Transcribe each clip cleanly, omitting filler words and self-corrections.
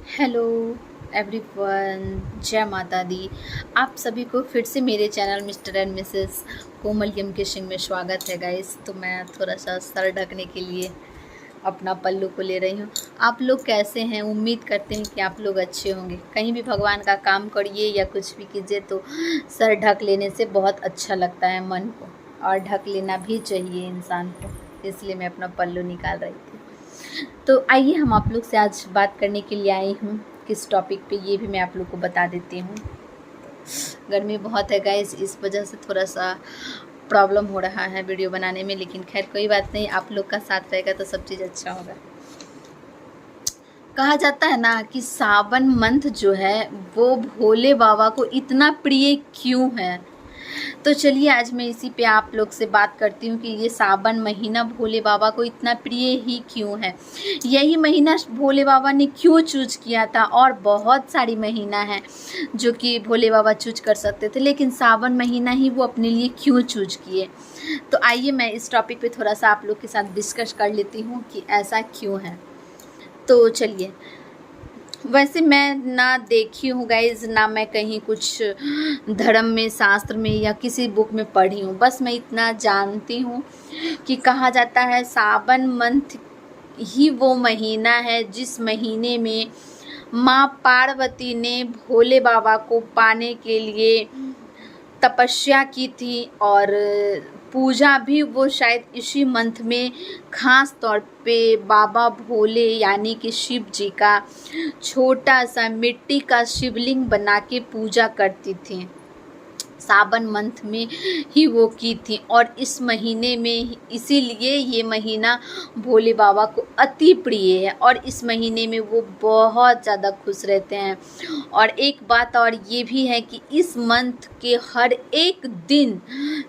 Hello everyone, जय माता दी। आप सभी को फिर से मेरे चैनल मिस्टर एंड मिसेस कोमल यम किशिंग में स्वागत है गाइस। तो मैं थोड़ा सा सर ढकने के लिए अपना पल्लू को ले रही हूँ। आप लोग कैसे हैं? उम्मीद करते हैं कि आप लोग अच्छे होंगे। कहीं भी भगवान का काम करिए या कुछ भी कीजिए तो सर ढक लेने से बहुत अच्छा लगता है मन को, और ढक लेना भी चाहिए इंसान को। इसलिए मैं अपना पल्लू निकाल रही थी। तो आइए हम आप लोग से आज बात करने के लिए आई हूँ। किस टॉपिक पे ये भी मैं आप लोग को बता देती हूँ। गर्मी बहुत है गाइस, इस वजह से थोड़ा सा प्रॉब्लम हो रहा है वीडियो बनाने में, लेकिन खैर कोई बात नहीं, आप लोग का साथ रहेगा तो सब चीज़ अच्छा होगा। कहा जाता है ना कि सावन मंथ जो है वो भोले बाबा को इतना प्रिय क्यों है। तो चलिए आज मैं इसी पे आप लोग से बात करती हूँ कि ये सावन महीना भोले बाबा को इतना प्रिय ही क्यों है। यही महीना भोले बाबा ने क्यों चूज किया था, और बहुत सारी महीना है जो कि भोले बाबा चूज कर सकते थे, लेकिन सावन महीना ही वो अपने लिए क्यों चूज किए। तो आइए मैं इस टॉपिक पे थोड़ा सा आप लोग के साथ डिस्कस कर लेती हूँ कि ऐसा क्यों है। तो चलिए, वैसे मैं ना देखी हूँ गाइज, ना मैं कहीं कुछ धर्म में, शास्त्र में या किसी बुक में पढ़ी हूँ। बस मैं इतना जानती हूँ कि कहा जाता है सावन मंथ ही वो महीना है जिस महीने में माँ पार्वती ने भोले बाबा को पाने के लिए तपस्या की थी, और पूजा भी वो शायद इसी मंथ में खास तौर पे बाबा भोले यानी कि शिव जी का छोटा सा मिट्टी का शिवलिंग बना के पूजा करती थी। सावन मंथ में ही वो की थी, और इस महीने में इसीलिए ये महीना भोले बाबा को अति प्रिय है, और इस महीने में वो बहुत ज़्यादा खुश रहते हैं। और एक बात और ये भी है कि इस मंथ के हर एक दिन,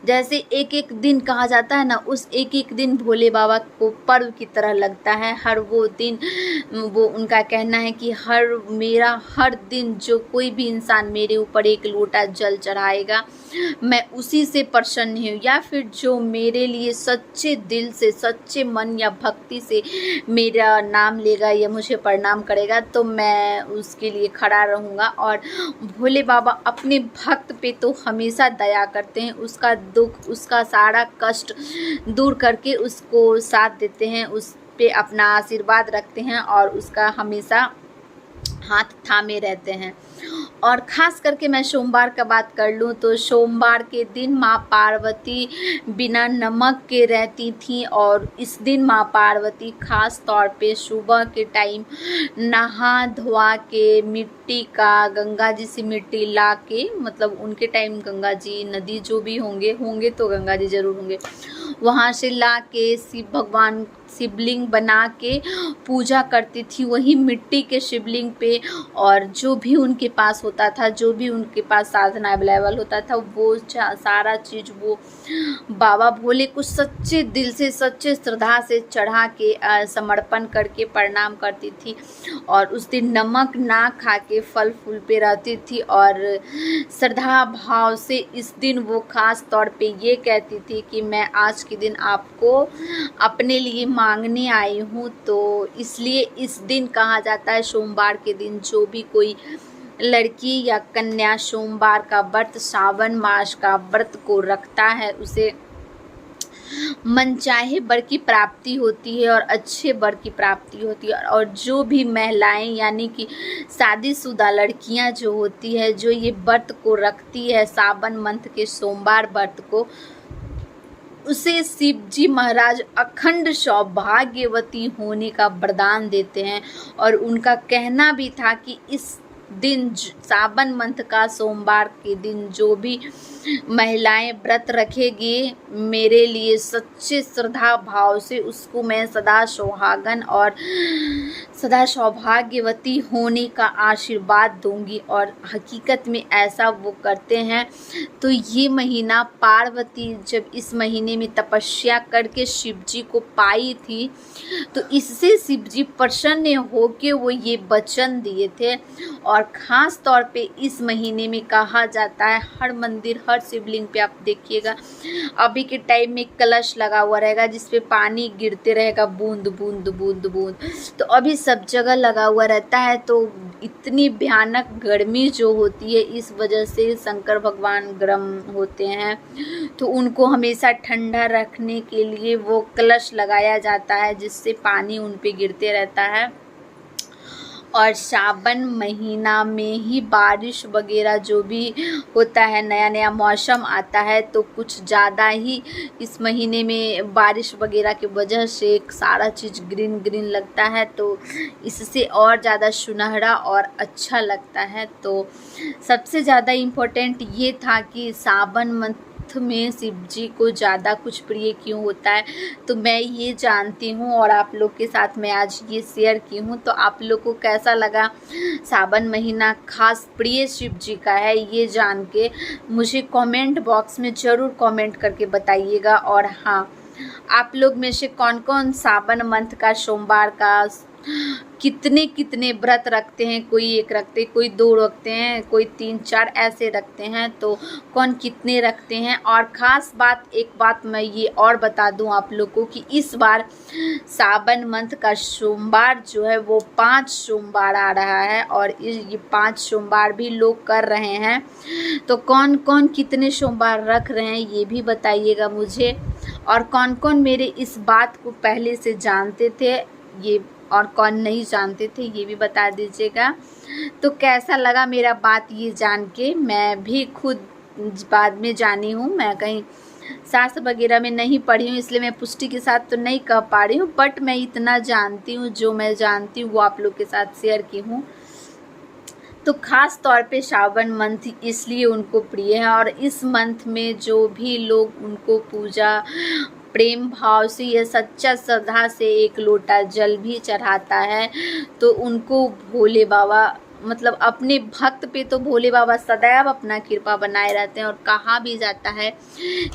जैसे एक एक दिन कहा जाता है ना, उस एक एक दिन भोले बाबा को पर्व की तरह लगता है। हर वो दिन, वो उनका कहना है कि मेरा हर दिन जो कोई भी इंसान मेरे ऊपर एक लोटा जल चढ़ाएगा, मैं उसी से प्रसन्न हूँ, या फिर जो मेरे लिए सच्चे दिल से, सच्चे मन या भक्ति से मेरा नाम लेगा या मुझे प्रणाम करेगा, तो मैं उसके लिए खड़ा रहूँगा। और भोले बाबा अपने भक्त पे तो हमेशा दया करते हैं, उसका दुख, उसका सारा कष्ट दूर करके उसको साथ देते हैं, उस पे अपना आशीर्वाद रखते हैं और उसका हमेशा हाथ थामे रहते हैं। और ख़ास करके मैं सोमवार का बात कर लूँ तो सोमवार के दिन माँ पार्वती बिना नमक के रहती थी, और इस दिन माँ पार्वती ख़ास तौर पे सुबह के टाइम नहा धोआ के मिट्टी का, गंगा जी से मिट्टी ला के, मतलब उनके टाइम गंगा जी, नदी जो भी होंगे तो गंगा जी ज़रूर होंगे, वहाँ से ला के शिव भगवान शिवलिंग बना के पूजा करती थी, वही मिट्टी के शिवलिंग पे। और जो भी उनके पास होता था, जो भी उनके पास साधन अवेलेबल होता था, वो सारा चीज़ वो बाबा भोले को सच्चे दिल से, सच्चे श्रद्धा से चढ़ा के समर्पण करके प्रणाम करती थी। और उस दिन नमक ना खा के फल फूल पे रहती थी, और श्रद्धा भाव से इस दिन वो खास तौर पे ये कहती थी कि मैं आज के दिन आपको अपने लिए मांगने आई हूँ। तो इसलिए इस दिन कहा जाता है, सोमवार के दिन जो भी कोई लड़की या कन्या सोमवार का व्रत, सावन मास का व्रत को रखता है, उसे मनचाहे वर की प्राप्ति होती है और अच्छे वर की प्राप्ति होती है। और जो भी महिलाएं यानी कि शादीशुदा लड़कियां जो होती है, जो ये व्रत को रखती है, सावन मंथ के सोमवार व्रत को, उसे शिव जी महाराज अखंड सौभाग्यवती होने का वरदान देते हैं। और उनका कहना भी था कि इस दिन, सावन मंथ का सोमवार के दिन, जो भी महिलाएं व्रत रखेगी मेरे लिए सच्चे श्रद्धा भाव से, उसको मैं सदा सुहागन और सदा सौभाग्यवती होने का आशीर्वाद दूंगी। और हकीकत में ऐसा वो करते हैं। तो ये महीना पार्वती जब इस महीने में तपस्या करके शिव जी को पाई थी, तो इससे शिव जी प्रसन्न होके वो ये वचन दिए थे। और ख़ास तौर पे इस महीने में कहा जाता है हर मंदिर हर शिवलिंग पे आप देखिएगा अभी के टाइम में कलश लगा हुआ रहेगा जिस पे पानी गिरते रहेगा बूंद बूंद बूंद बूंद। तो अभी सब जगह लगा हुआ रहता है। तो इतनी भयानक गर्मी जो होती है इस वजह से शंकर भगवान गर्म होते हैं, तो उनको हमेशा ठंडा रखने के लिए वो कलश लगाया जाता है जिससे पानी उन पे गिरते रहता है। और सावन महीना में ही बारिश वगैरह जो भी होता है, नया नया मौसम आता है, तो कुछ ज़्यादा ही इस महीने में बारिश वगैरह की वजह से सारा चीज़ ग्रीन ग्रीन लगता है, तो इससे और ज़्यादा सुनहरा और अच्छा लगता है। तो सबसे ज़्यादा इम्पोर्टेंट ये था कि सावन मंथ में शिव जी को ज़्यादा कुछ प्रिय क्यों होता है, तो मैं ये जानती हूँ और आप लोग के साथ मैं आज ये शेयर की हूँ। तो आप लोग को कैसा लगा सावन महीना खास प्रिय शिव जी का है, ये जान के मुझे कमेंट बॉक्स में ज़रूर कमेंट करके बताइएगा। और हाँ, आप लोग में से कौन कौन सावन मंथ का सोमवार का कितने कितने व्रत रखते हैं, कोई एक रखते हैं, कोई 2 रखते हैं, कोई 3-4 ऐसे रखते हैं, तो कौन कितने रखते हैं। और ख़ास बात एक बात मैं ये और बता दूं आप लोग को कि इस बार सावन मंथ का सोमवार जो है वो 5 सोमवार आ रहा है और ये 5 सोमवार भी लोग कर रहे हैं। तो कौन कौन कितने सोमवार रख रहे हैं ये भी बताइएगा मुझे, और कौन कौन मेरे इस बात को पहले से जानते थे ये और कौन नहीं जानते थे ये भी बता दीजिएगा। तो कैसा लगा मेरा बात ये जान के, मैं भी खुद बाद में जानी हूँ, मैं कहीं शास्त्र वगैरह में नहीं पढ़ी हूँ इसलिए मैं पुष्टि के साथ तो नहीं कह पा रही हूँ, बट मैं इतना जानती हूँ, जो मैं जानती हूँ वो आप लोग के साथ शेयर की हूँ। तो ख़ास तौर पे सावन मंथ इसलिए उनको प्रिय है, और इस मंथ में जो भी लोग उनको पूजा प्रेम भाव से या सच्चा श्रद्धा से एक लोटा जल भी चढ़ाता है, तो उनको भोले बाबा मतलब अपने भक्त पे तो भोले बाबा सदैव अपना कृपा बनाए रहते हैं। और कहा भी जाता है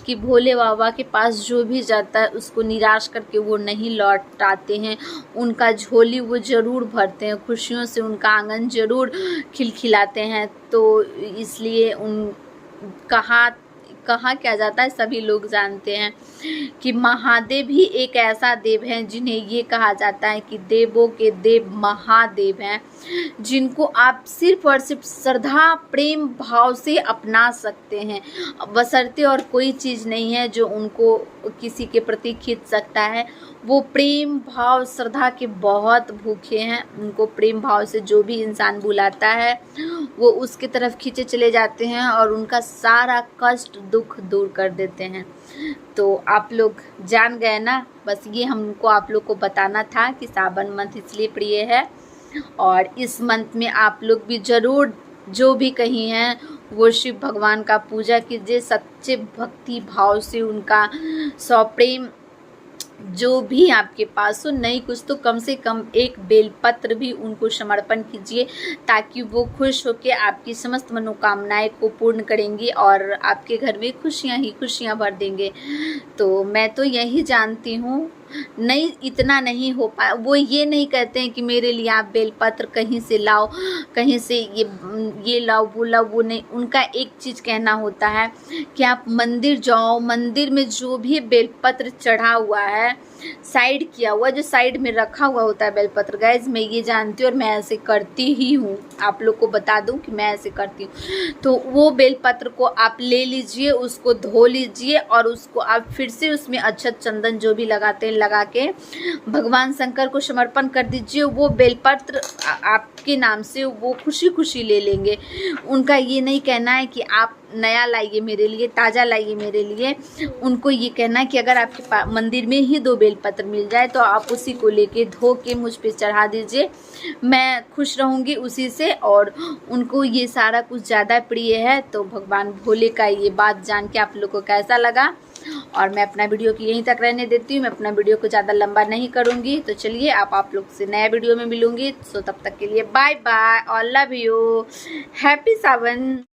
कि भोले बाबा के पास जो भी जाता है उसको निराश करके वो नहीं लौटाते हैं, उनका झोली वो ज़रूर भरते हैं, खुशियों से उनका आंगन ज़रूर खिलखिलाते हैं। तो इसलिए कहा क्या जाता है, सभी लोग जानते हैं कि महादेव ही एक ऐसा देव है जिन्हें ये कहा जाता है कि देवों के देव महादेव हैं, जिनको आप सिर्फ और सिर्फ श्रद्धा प्रेम भाव से अपना सकते हैं। बशर्ते और कोई चीज़ नहीं है जो उनको किसी के प्रति खींच सकता है। वो प्रेम भाव श्रद्धा के बहुत भूखे हैं, उनको प्रेम भाव से जो भी इंसान बुलाता है वो उसके तरफ खींचे चले जाते हैं और उनका सारा कष्ट दुख दूर कर देते हैं। तो आप लोग जान गए ना, बस ये हमको आप लोग को बताना था कि सावन मंथ इसलिए प्रिय है। और इस मंथ में आप लोग भी ज़रूर जो भी कहीं हैं वो शिव भगवान का पूजा कीजिए, सच्चे भक्ति भाव से उनका सप्रेम जो भी आपके पास हो, नहीं कुछ तो कम से कम एक बेलपत्र भी उनको समर्पण कीजिए, ताकि वो खुश होकर आपकी समस्त मनोकामनाएं को पूर्ण करेंगी और आपके घर में खुशियां ही खुशियां भर देंगे। तो मैं तो यही जानती हूँ, नहीं इतना नहीं हो पाया, वो ये नहीं कहते हैं कि मेरे लिए आप बेलपत्र कहीं से लाओ, कहीं से ये लाओ वो लाओ, वो नहीं। उनका एक चीज़ कहना होता है कि आप मंदिर जाओ, मंदिर में जो भी बेलपत्र चढ़ा हुआ है, साइड किया हुआ, जो साइड में रखा हुआ होता है बेलपत्र, गाइज मैं ये जानती हूँ और मैं ऐसे करती ही हूँ, आप लोग को बता दूँ कि मैं ऐसे करती हूँ। तो वो बेलपत्र को आप ले लीजिए, उसको धो लीजिए और उसको आप फिर से उसमें अक्षत चंदन जो भी लगाते हैं लगा के भगवान शंकर को समर्पण कर दीजिए। वो बेलपत्र आपके नाम से वो खुशी खुशी ले लेंगे। उनका ये नहीं कहना है कि आप नया लाइए मेरे लिए, ताज़ा लाइए मेरे लिए, उनको ये कहना है कि अगर आपके मंदिर में ही 2 बेलपत्र मिल जाए तो आप उसी को लेके धो के मुझ पे चढ़ा दीजिए, मैं खुश रहूँगी उसी से। और उनको ये सारा कुछ ज़्यादा प्रिय है। तो भगवान भोले का ये बात जान के आप लोग को कैसा लगा, और मैं अपना वीडियो को यहीं तक रहने देती हूँ, मैं अपना वीडियो को ज़्यादा लंबा नहीं करूँगी। तो चलिए आप लोग से नया वीडियो में मिलूँगी, सो तब तक के लिए बाय बाय और लव यू, हैप्पी सावन।